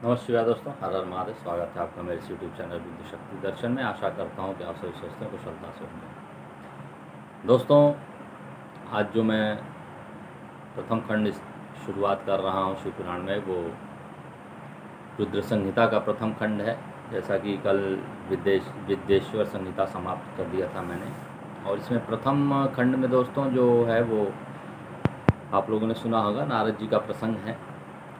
नमस्कार दोस्तों, हर हर महादेव। स्वागत है आपका मेरे इस यूट्यूब चैनल बुद्धि शक्ति दर्शन में। आशा करता हूँ कि आप सभी स्वस्थ हैं, कुशलता से होंगे। दोस्तों, आज जो मैं प्रथम खंड शुरुआत कर रहा हूँ शिव पुराण में, वो रुद्र संहिता का प्रथम खंड है। जैसा कि कल विद्येश्वर संहिता समाप्त कर दिया था मैंने, और इसमें प्रथम खंड में दोस्तों जो है वो आप लोगों ने सुना होगा, नारद जी का प्रसंग है।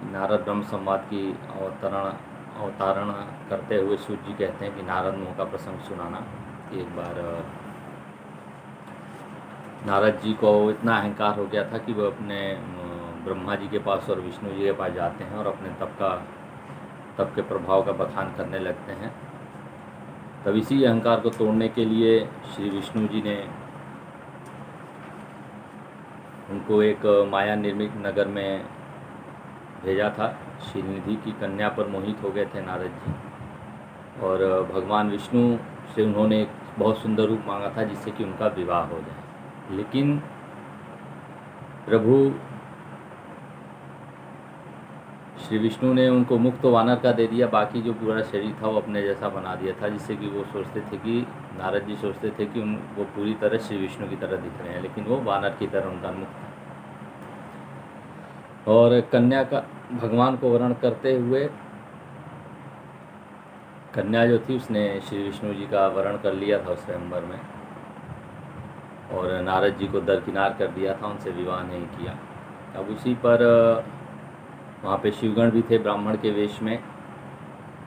नारद ब्रह्म संवाद की अवतारणा करते हुए सूर्य जी कहते हैं कि नारद मुँह का प्रसंग सुनाना। एक बार नारद जी को इतना अहंकार हो गया था कि वो अपने ब्रह्मा जी के पास और विष्णु जी के पास जाते हैं और अपने तप के प्रभाव का बखान करने लगते हैं। तब इसी अहंकार को तोड़ने के लिए श्री विष्णु जी ने उनको एक माया निर्मित नगर में भेजा था। शीलनिधि की कन्या पर मोहित हो गए थे नारद जी, और भगवान विष्णु से उन्होंने एक बहुत सुंदर रूप मांगा था जिससे कि उनका विवाह हो जाए। लेकिन प्रभु श्री विष्णु ने उनको मुक्त वानर का दे दिया, बाकी जो पूरा शरीर था वो अपने जैसा बना दिया था, जिससे कि वो सोचते थे कि नारद जी सोचते थे कि वो पूरी तरह श्री विष्णु की तरह दिख रहे हैं, लेकिन वो वानर की तरह उनका मुक्त था। और कन्या का भगवान को वर्ण करते हुए कन्या जो थी उसने श्री विष्णु जी का वर्ण कर लिया था उस स्वयंवर में, और नारद जी को दरकिनार कर दिया था, उनसे विवाह नहीं किया। अब उसी पर वहाँ पे शिवगण भी थे ब्राह्मण के वेश में,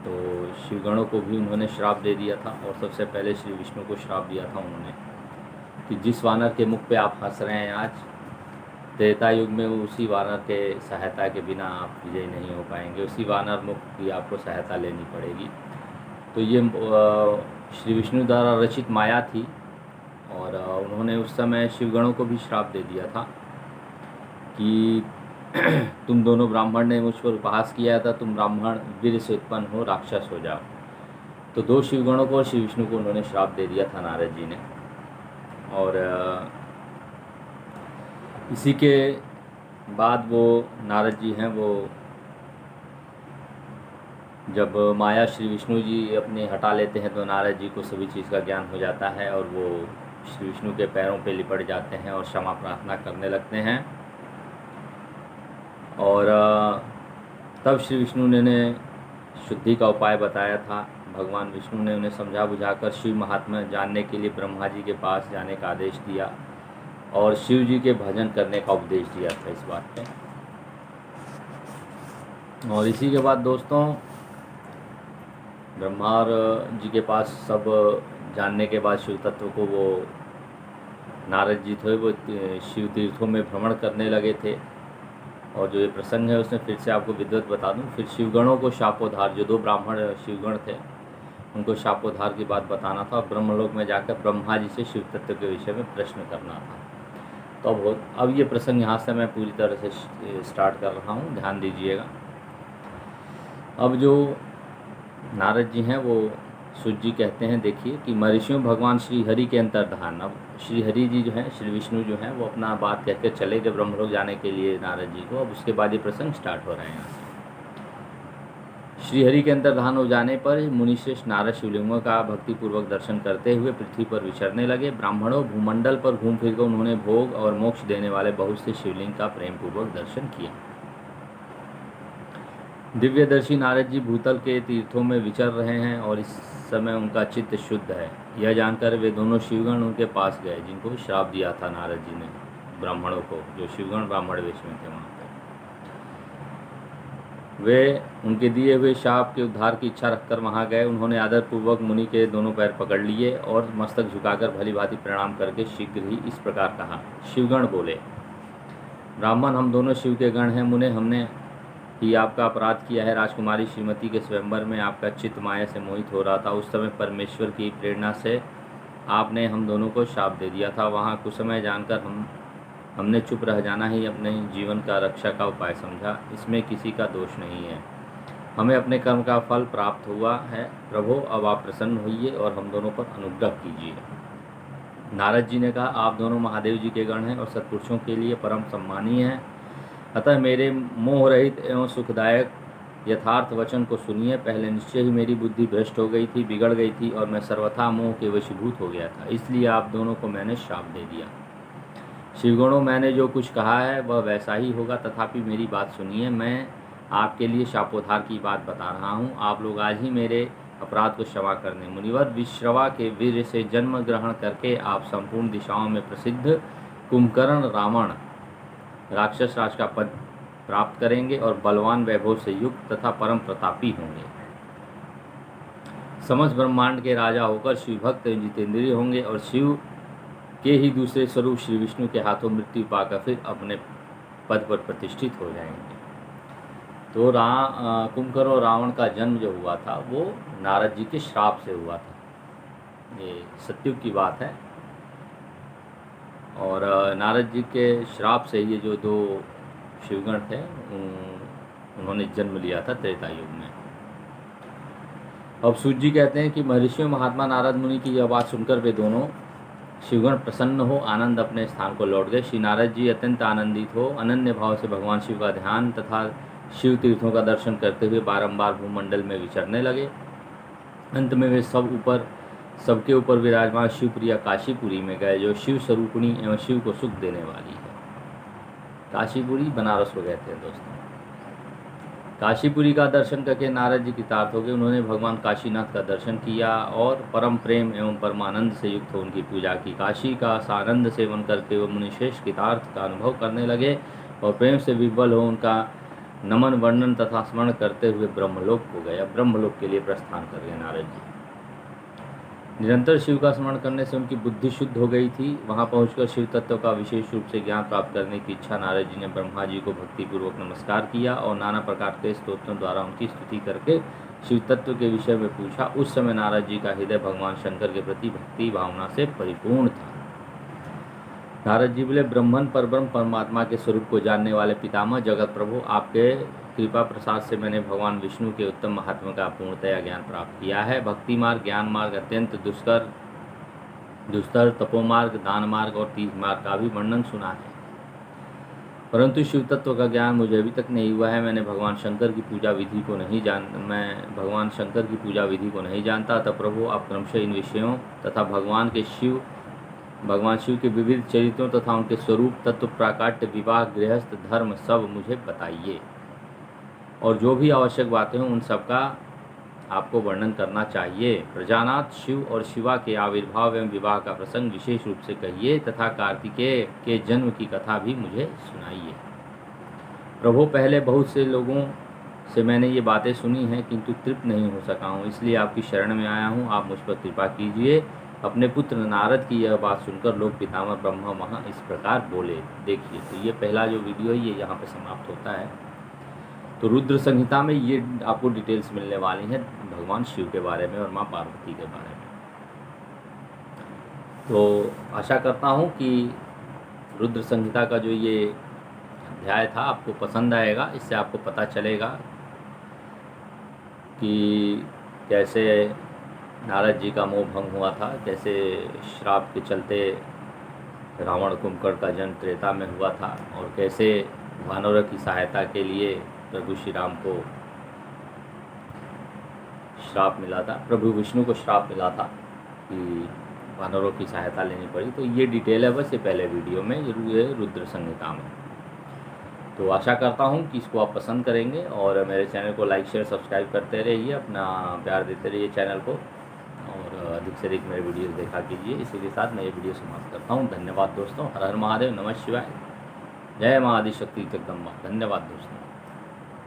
तो शिवगणों को भी उन्होंने श्राप दे दिया था। और सबसे पहले श्री विष्णु को श्राप दिया था उन्होंने कि जिस वानर के मुख पे आप हंस रहे हैं आज, त्रेता युग में उसी वानर के सहायता के बिना आप विजय नहीं हो पाएंगे, उसी वानर मुख की आपको सहायता लेनी पड़ेगी। तो ये श्री विष्णु द्वारा रचित माया थी, और उन्होंने उस समय शिवगणों को भी श्राप दे दिया था कि तुम दोनों ब्राह्मण ने मुझ पर उपहास किया था, तुम ब्राह्मण वीर से उत्पन्न हो, राक्षस हो जाओ। तो दो शिवगणों को और श्री विष्णु को उन्होंने श्राप दे दिया था नारद जी ने। और इसी के बाद वो नारद जी हैं, वो जब माया श्री विष्णु जी अपने हटा लेते हैं तो नारद जी को सभी चीज़ का ज्ञान हो जाता है, और वो श्री विष्णु के पैरों पे लिपट जाते हैं और क्षमा प्रार्थना करने लगते हैं। और तब श्री विष्णु ने शुद्धि का उपाय बताया था। भगवान विष्णु ने उन्हें समझा बुझाकर शिव महात्मा जानने के लिए ब्रह्मा जी के पास जाने का आदेश दिया, और शिव जी के भजन करने का उपदेश दिया था इस बात पे। और इसी के बाद दोस्तों, ब्रह्मा जी के पास सब जानने के बाद शिव तत्व को वो नारद जी थे वो शिव तीर्थों में भ्रमण करने लगे थे। और जो ये प्रसंग है उसमें फिर से आपको विधिवत बता दूं। फिर शिवगणों को शापोद्धार, जो दो ब्राह्मण शिवगण थे उनको शापोद्धार की बात बताना था, और ब्रह्मलोक में जाकर ब्रह्मा जी से शिव तत्व के विषय में प्रश्न करना था। तो अब ये प्रसंग यहाँ से मैं पूरी तरह से स्टार्ट कर रहा हूँ, ध्यान दीजिएगा। अब जो नारद जी हैं वो सूर्य जी कहते हैं, देखिए कि महर्षियों भगवान श्री हरि के अंतर्धान। अब श्री हरि जी जो हैं, श्री विष्णु जो हैं, वो अपना बात कहकर चले गए ब्रह्मलोक जाने के लिए नारद जी को। अब उसके बाद ये प्रसंग स्टार्ट हो रहे हैं यहाँ से। श्री हरि के अंतर्धान हो जाने पर मुनिश्रेष्ठ नारद शिवलिंगों का भक्तिपूर्वक दर्शन करते हुए पृथ्वी पर विचरने लगे। ब्राह्मणों भूमंडल पर घूम फिर कर उन्होंने भोग और मोक्ष देने वाले बहुत से शिवलिंग का प्रेम पूर्वक दर्शन किया। दिव्यदर्शी नारद जी भूतल के तीर्थों में विचर रहे हैं और इस समय उनका चित्त शुद्ध है। यह जानकर वे दोनों शिवगण उनके पास गए, जिनको श्राप दिया था नारद जी ने ब्राह्मणों को, जो शिवगण ब्राह्मण वेश में थे वहाँ पर। वे उनके दिए हुए शाप के उद्धार की इच्छा रखकर वहाँ गए। उन्होंने आदरपूर्वक मुनि के दोनों पैर पकड़ लिए और मस्तक झुकाकर भली भांति प्रणाम करके शीघ्र ही इस प्रकार कहा। शिवगण बोले, ब्राह्मण, हम दोनों शिव के गण हैं। मुने, हमने ही आपका अपराध किया है। राजकुमारी श्रीमती के स्वयंवर में आपका चित्त माया से मोहित हो रहा था। उस समय परमेश्वर की प्रेरणा से आपने हम दोनों को शाप दे दिया था। वहाँ कुछ समय जानकर हमने चुप रह जाना ही अपने जीवन का रक्षा का उपाय समझा। इसमें किसी का दोष नहीं है। हमें अपने कर्म का फल प्राप्त हुआ है। प्रभु, अब आप प्रसन्न होइए और हम दोनों पर अनुग्रह कीजिए। नारद जी ने कहा, आप दोनों महादेव जी के गण हैं और सत्पुरुषों के लिए परम सम्मानीय हैं। अतः मेरे मोह रहित एवं सुखदायक यथार्थ वचन को सुनिए। पहले निश्चय ही मेरी बुद्धि भ्रष्ट हो गई थी, बिगड़ गई थी और मैं सर्वथा मोह के वशीभूत हो गया था, इसलिए आप दोनों को मैंने श्राप दे दिया। शिवगणों, मैंने जो कुछ कहा है वह वैसा ही होगा, तथापि मेरी बात सुनिए। मैं आपके लिए शापोद्धार की बात बता रहा हूँ। आप लोग आज ही मेरे अपराध को क्षमा कर दें। मुनिवर, विश्रवा के वीर से जन्म ग्रहण करके आप संपूर्ण दिशाओं में प्रसिद्ध कुंभकर्ण रावण राक्षस राज का पद प्राप्त करेंगे और बलवान वैभव से युक्त तथा परम प्रतापी होंगे। समस्त ब्रह्मांड के राजा होकर शिव भक्त जितेंद्रिय होंगे और शिव के ही दूसरे स्वरूप श्री विष्णु के हाथों मृत्यु पाकर फिर अपने पद पर प्रतिष्ठित हो जाएंगे। तो कुंभकर्ण और रावण का जन्म जो हुआ था वो नारद जी के श्राप से हुआ था। ये सत्युग की बात है। और नारद जी के श्राप से ये जो दो शिवगण थे उन्होंने जन्म लिया था त्रेता युग में। अब सूत जी कहते हैं कि महर्षियों महात्मा नारद मुनि की यह बात सुनकर वे दोनों शिवगण प्रसन्न हो आनंद अपने स्थान को लौट गए। श्री नारद जी अत्यंत आनंदित हो अनन्य भाव से भगवान शिव का ध्यान तथा शिव तीर्थों का दर्शन करते हुए बारंबार भूमंडल में विचरने लगे। अंत में वे सबके ऊपर विराजमान शिवप्रिया काशीपुरी में गए, जो शिव स्वरूपिणी एवं शिव को सुख देने वाली है। काशीपुरी बनारस को कहते हैं दोस्तों। काशीपुरी का दर्शन करके नारद जी कृतार्थ हो गए। उन्होंने भगवान काशीनाथ का दर्शन किया और परम प्रेम एवं परमानंद से युक्त हो उनकी पूजा की। काशी का सानंद सेवन करके वो मुनिश्रेष्ठ कृतार्थ का अनुभव करने लगे और प्रेम से विह्वल हो उनका नमन वर्णन तथा स्मरण करते हुए ब्रह्मलोक को गए। अब ब्रह्मलोक के लिए प्रस्थान कर गए नारद जी। निरंतर शिव का स्मरण करने से उनकी बुद्धि शुद्ध हो गई थी। वहां पहुंचकर शिव तत्व का विशेष रूप से ज्ञान प्राप्त करने की इच्छा नारद जी ने ब्रह्मा जी को भक्तिपूर्वक नमस्कार किया और नाना प्रकार के स्तोत्रों द्वारा उनकी स्तुति करके शिव तत्व के विषय में पूछा। उस समय नारद जी का हृदय भगवान शंकर के प्रति भक्ति भावना से परिपूर्ण था। नारद जी बोले, ब्रह्मन परब्रह्म परमात्मा के स्वरूप को जानने वाले पितामह जगत प्रभु, आपके कृपा प्रसाद से मैंने भगवान विष्णु के उत्तम महात्मा का पूर्णतया ज्ञान प्राप्त किया है। भक्ति मार्ग, ज्ञान मार्ग, अत्यंत दुस्तर तपोमार्ग, दान मार्ग और तीर्थ मार्ग का भी वर्णन सुना है, परंतु शिव तत्व का ज्ञान मुझे अभी तक नहीं हुआ है। मैं भगवान शंकर की पूजा विधि को नहीं जानता। तब प्रभु आप क्रमशः इन विषयों तथा भगवान शिव के विविध चरित्रों तथा उनके स्वरूप तत्व, प्राकाट्य, विवाह, गृहस्थ, धर्म सब मुझे बताइए और जो भी आवश्यक बातें हों उन सब का आपको वर्णन करना चाहिए। प्रजानाथ शिव और शिवा के आविर्भाव एवं विवाह का प्रसंग विशेष रूप से कहिए तथा कार्तिकेय के जन्म की कथा भी मुझे सुनाइए। प्रभु, पहले बहुत से लोगों से मैंने ये बातें सुनी हैं किंतु तृप्त नहीं हो सका हूँ, इसलिए आपकी शरण में आया हूँ। आप मुझ पर कृपा कीजिए। अपने पुत्र नारद की यह बात सुनकर लोक पितामह ब्रह्मा वहाँ इस प्रकार बोले। देखिए, तो ये पहला जो वीडियो है ये यहाँ पे समाप्त होता है। तो रुद्र संहिता में ये आपको डिटेल्स मिलने वाली हैं भगवान शिव के बारे में और माँ पार्वती के बारे में। तो आशा करता हूँ कि रुद्र संहिता का जो ये अध्याय था आपको पसंद आएगा। इससे आपको पता चलेगा कि कैसे नारद जी का मोह भंग हुआ था, कैसे श्राप के चलते रावण कुंभकर्ण का जन्म त्रेता में हुआ था और कैसे वानरों की सहायता के लिए प्रभु श्री राम को श्राप मिला था, प्रभु विष्णु को श्राप मिला था कि वानरों की सहायता लेनी पड़ी। तो ये डिटेल है बस ये पहले वीडियो में, ये रुद्र संहिता में। तो आशा करता हूँ कि इसको आप पसंद करेंगे और मेरे चैनल को लाइक शेयर सब्सक्राइब करते रहिए, अपना प्यार देते रहिए चैनल को और अधिक से अधिक मेरे वीडियोस देखा कीजिए। इसी के साथ मैं ये वीडियो समाप्त करता हूँ। धन्यवाद दोस्तों। हर हर महादेव, नमः शिवाय, जय माँ आदिशक्ति जगदम्बा। धन्यवाद दोस्तों।